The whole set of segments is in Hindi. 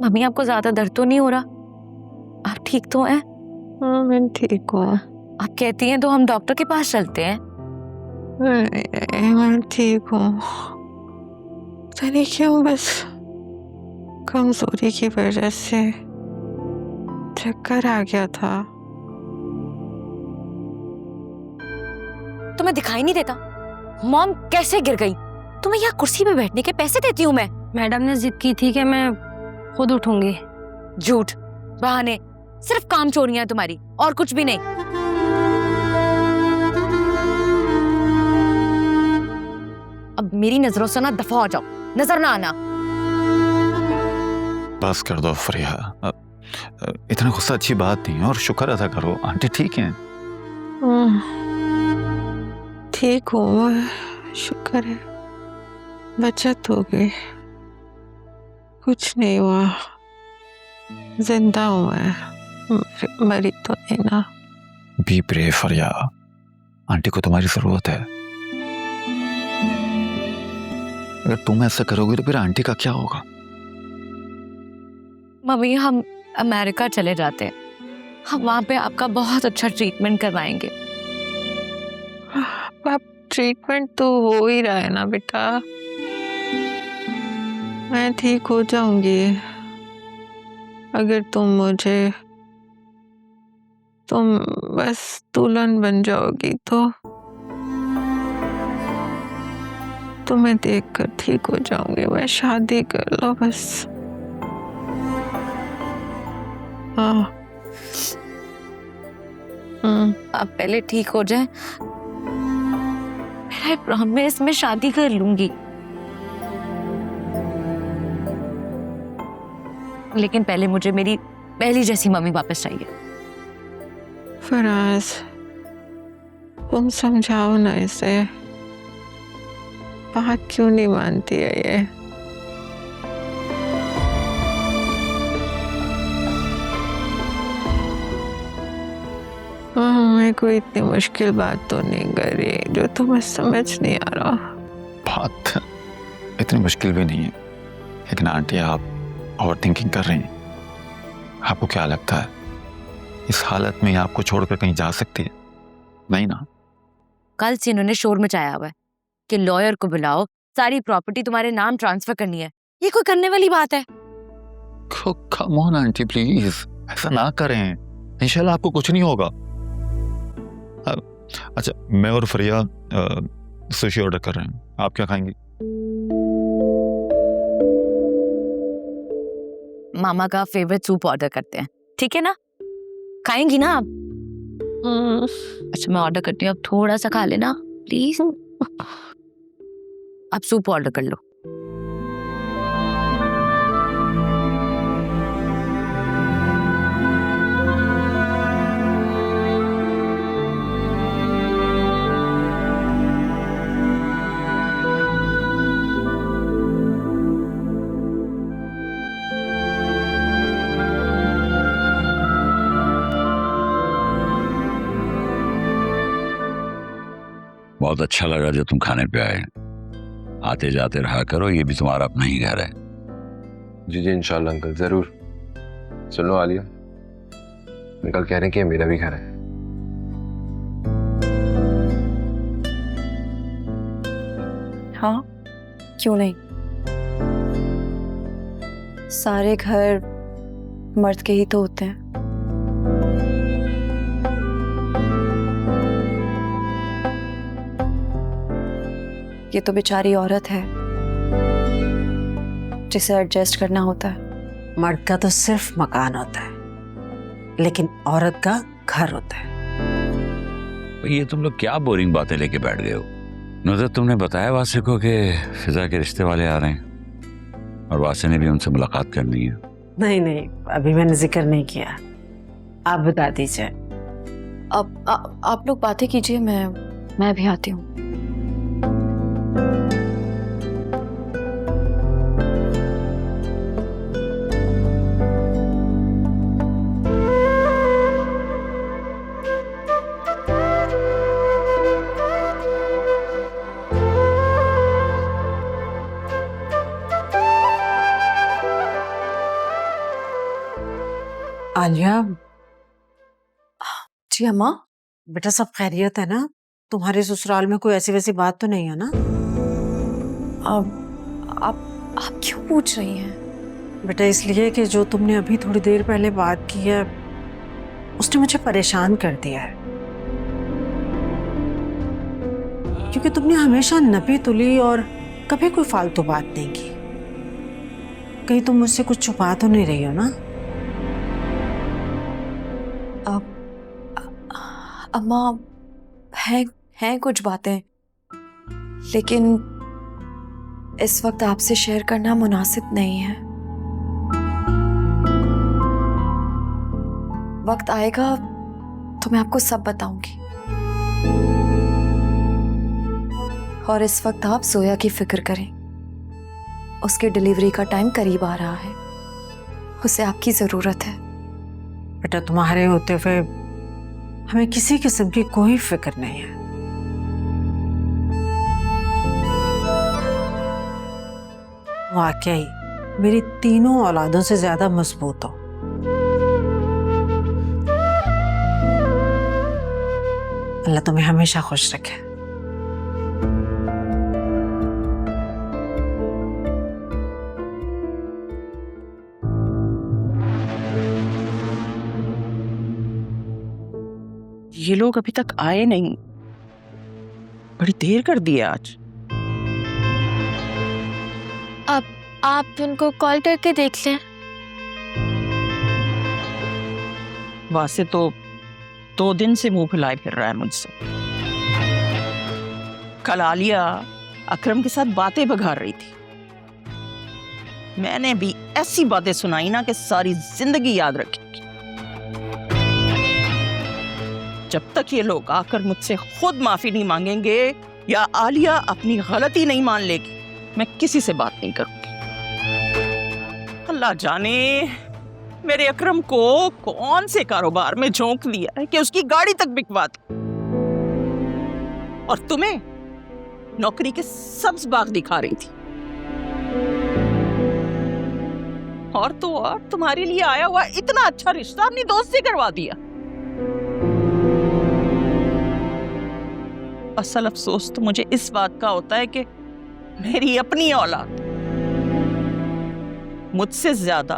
मम्मी आपको ज्यादा दर्द तो नहीं हो रहा? आप ठीक तो हैं? हाँ मैं ठीक हूँ। आप कहती हैं तो हम डॉक्टर के पास चलते हैं। मैं ठीक हूँ। पता नहीं क्यों बस कमजोरी की वजह से चक्कर आ गया था। तुम्हें दिखाई नहीं देता? मॉम कैसे गिर गई? तुम्हें यहाँ कुर्सी पे बैठने के पैसे देती हूँ मैं। मैडम ने जिद की थी कि मैं खुद उठूंगी। झूठ, बहाने, सिर्फ काम चोरियां हैं तुम्हारी और कुछ भी नहीं। अब मेरी नजरों से ना दफा हो जाओ, नजर ना आना। बस कर दो फरिया, इतना गुस्सा अच्छी बात नहीं है और शुक्र अदा करो आंटी ठीक हैं। ठीक हूँ, शुक्र है, बचत हो गई, कुछ नहीं हुआ, जिंदा हूँ मैं, मरी तो नहीं ना। बी ब्रेव फरिया, आंटी को तुम्हारी जरूरत है। अगर तुम ऐसा करोगे तो फिर आंटी का क्या होगा? मम्मी हम अमेरिका चले जाते हैं, हम वहां पे आपका बहुत अच्छा ट्रीटमेंट करवाएंगे। अब ट्रीटमेंट तो हो ही रहा है ना बेटा, मैं ठीक हो जाऊंगी अगर तुम बस दुल्हन बन जाओगी तो तुम्हें देखकर ठीक हो जाऊंगी। मैं शादी कर लो बस। हाँ आप पहले ठीक हो जाए, आई प्रॉमिस मैं शादी कर लूंगी, लेकिन पहले मुझे मेरी पहली जैसी मम्मी वापस चाहिए। फराज तुम समझाओ ना इसे, बात क्यों नहीं मानती है ये? मैं कोई इतनी मुश्किल बात तो नहीं कर रही जो तुम्हें समझ नहीं आ रहा। बात इतनी मुश्किल भी नहीं है, लेकिन आंटी आप ओवर थिंकिंग कर रही हैं। आपको क्या लगता है इस हालत में आपको छोड़कर कहीं जा सकती है? नहीं ना। कल से इन्होंने शोर मचाया हुआ है कि लॉयर को बुलाओ, सारी प्रॉपर्टी तुम्हारे नाम ट्रांसफर करनी है। ये कोई करने वाली बात है? कम ऑन आंटी प्लीज, ऐसा ना करें, इंशाल्लाह आपको कुछ नहीं होगा। अच्छा मैं और फरिया सुशी ऑर्डर कर रहे हैं, आप क्या खाएंगी? मामा का फेवरेट सूप ऑर्डर करते हैं, ठीक है ना? खाएंगी ना आप? अच्छा मैं ऑर्डर करती हूँ, आप थोड़ा सा खा लेना प्लीज। आप सूप ऑर्डर कर लो। बहुत अच्छा लगा जो तुम खाने पे आए। आते जाते रहा करो, ये भी तुम्हारा अपना ही घर है। जी जी इंशाल्लाह अंकल, जरूर। सुनो आलिया, अंकल कह रहे हैं कि ये मेरा भी घर है। हाँ क्यों नहीं, सारे घर मर्द के ही तो होते हैं। ये तो बेचारी औरत है जिसे एडजस्ट करना होता है। मर्द का तो सिर्फ मकान होता है, लेकिन औरत का घर होता है। ये तुम लोग क्या बोरिंग बातें लेके बैठ गए हो? नुसरत तुमने बताया वासे को कि फिजा के रिश्ते वाले आ रहे हैं और वासे ने भी उनसे मुलाकात करनी है। नहीं नहीं, अभी मैंने जिक्र नहीं किया, आप बता दीजिए। अब आप लोग बातें कीजिए, मैं भी आती हूँ। आलिया, जी अम्मा। बेटा सब खैरियत है ना? तुम्हारे ससुराल में कोई ऐसी वैसी बात तो नहीं है ना? आप क्यों पूछ रही हैं? बेटा इसलिए कि जो तुमने अभी थोड़ी देर पहले बात की है उसने मुझे परेशान कर दिया है, क्योंकि तुमने हमेशा नपी तुली और कभी कोई फालतू बात नहीं की। कहीं तुम मुझसे कुछ छुपा तो नहीं रही हो ना? अम्मा हैं कुछ बातें, लेकिन इस वक्त आपसे शेयर करना मुनासिब नहीं है। वक्त आएगा तो मैं आपको सब बताऊंगी। और इस वक्त आप जोया की फिक्र करें। उसकी डिलीवरी का टाइम करीब आ रहा है, उसे आपकी जरूरत है। बेटा तुम्हारे होते हुए हमें किसी किस्म की कोई फिक्र नहीं है। वाकई मेरी तीनों औलादों से ज्यादा मजबूत हो। अल्लाह तुम्हें हमेशा खुश रखे। ये लोग अभी तक आए नहीं, बड़ी देर कर दी आज। आप उनको कॉल करके देख लें। वासे तो 2 दिन से मुंह फुलाए फिर रहा है मुझसे। कल आलिया अकरम के साथ बातें बघार रही थी, मैंने भी ऐसी बातें सुनाई ना कि सारी जिंदगी याद रखेगी। जब तक ये लोग आकर मुझसे खुद माफी नहीं मांगेंगे या आलिया अपनी गलती नहीं मान लेगी, मैं किसी से बात नहीं करूंगी। अल्लाह जाने मेरे अकरम को कौन से कारोबार में झोंक दिया है कि उसकी गाड़ी तक बिकवा दी, और तुम्हें नौकरी के सब्ज बाग दिखा रही थी। और तो और तुम्हारे लिए आया हुआ इतना अच्छा रिश्ता अपनी दोस्त से करवा दिया। असल अफसोस तो मुझे इस बात का होता है कि मेरी अपनी औलाद मुझसे ज्यादा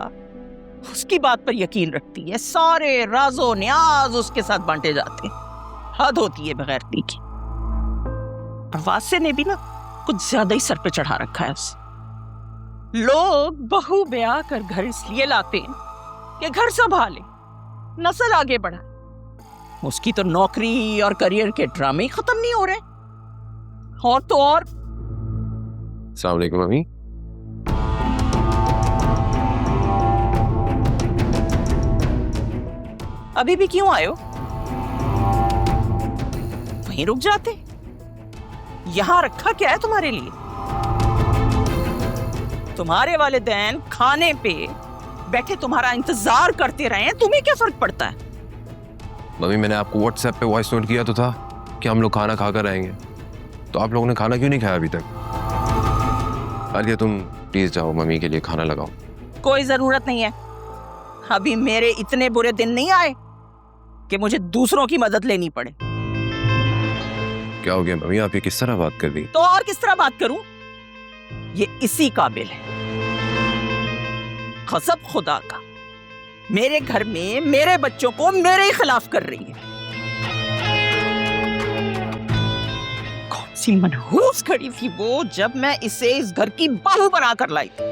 उसकी बात पर यकीन रखती है। सारे राजो न्याज उसके साथ बांटे जाते हैं। हद होती है बेगैरती की। और वासे ने भी ना कुछ ज्यादा ही सर पे चढ़ा रखा है उसे। लोग बहू ब्याह कर घर इसलिए लाते हैं कि घर संभाले, नस्ल आगे बढ़ाए। उसकी तो नौकरी और करियर के ड्रामे ही खत्म नहीं हो रहे। और तो और अस्सलाम वालेकुम मम्मी। अभी भी क्यों आए हो? वहीं रुक जाते। यहां रखा क्या है तुम्हारे लिए? तुम्हारे वालिदैन खाने पे बैठे तुम्हारा इंतजार करते रहे, तुम्हें क्या फर्क पड़ता है? मम्मी मैंने आपको व्हाट्सएप पे वॉइस नोट किया तो था कि हम लोग खाना खाकर आएंगे, तो आप लोगों ने खाना क्यों नहीं खाया अभी तक? आलिया तुम प्लीज जाओ, मम्मी के लिए खाना लगाओ। कोई जरूरत नहीं है। अभी मेरे इतने बुरे दिन नहीं आए कि मुझे दूसरों की मदद लेनी पड़े। क्या हो गया मम्मी, आप ये किस तरह बात कर रही? तो और किस तरह बात करूं? ये इसी काबिल है। कसम खुदा का, मेरे घर में मेरे बच्चों को मेरे ही खिलाफ कर रही है। कौन सी मनहूस खड़ी थी वो जब मैं इसे इस घर की बहू बनाकर लाई थी।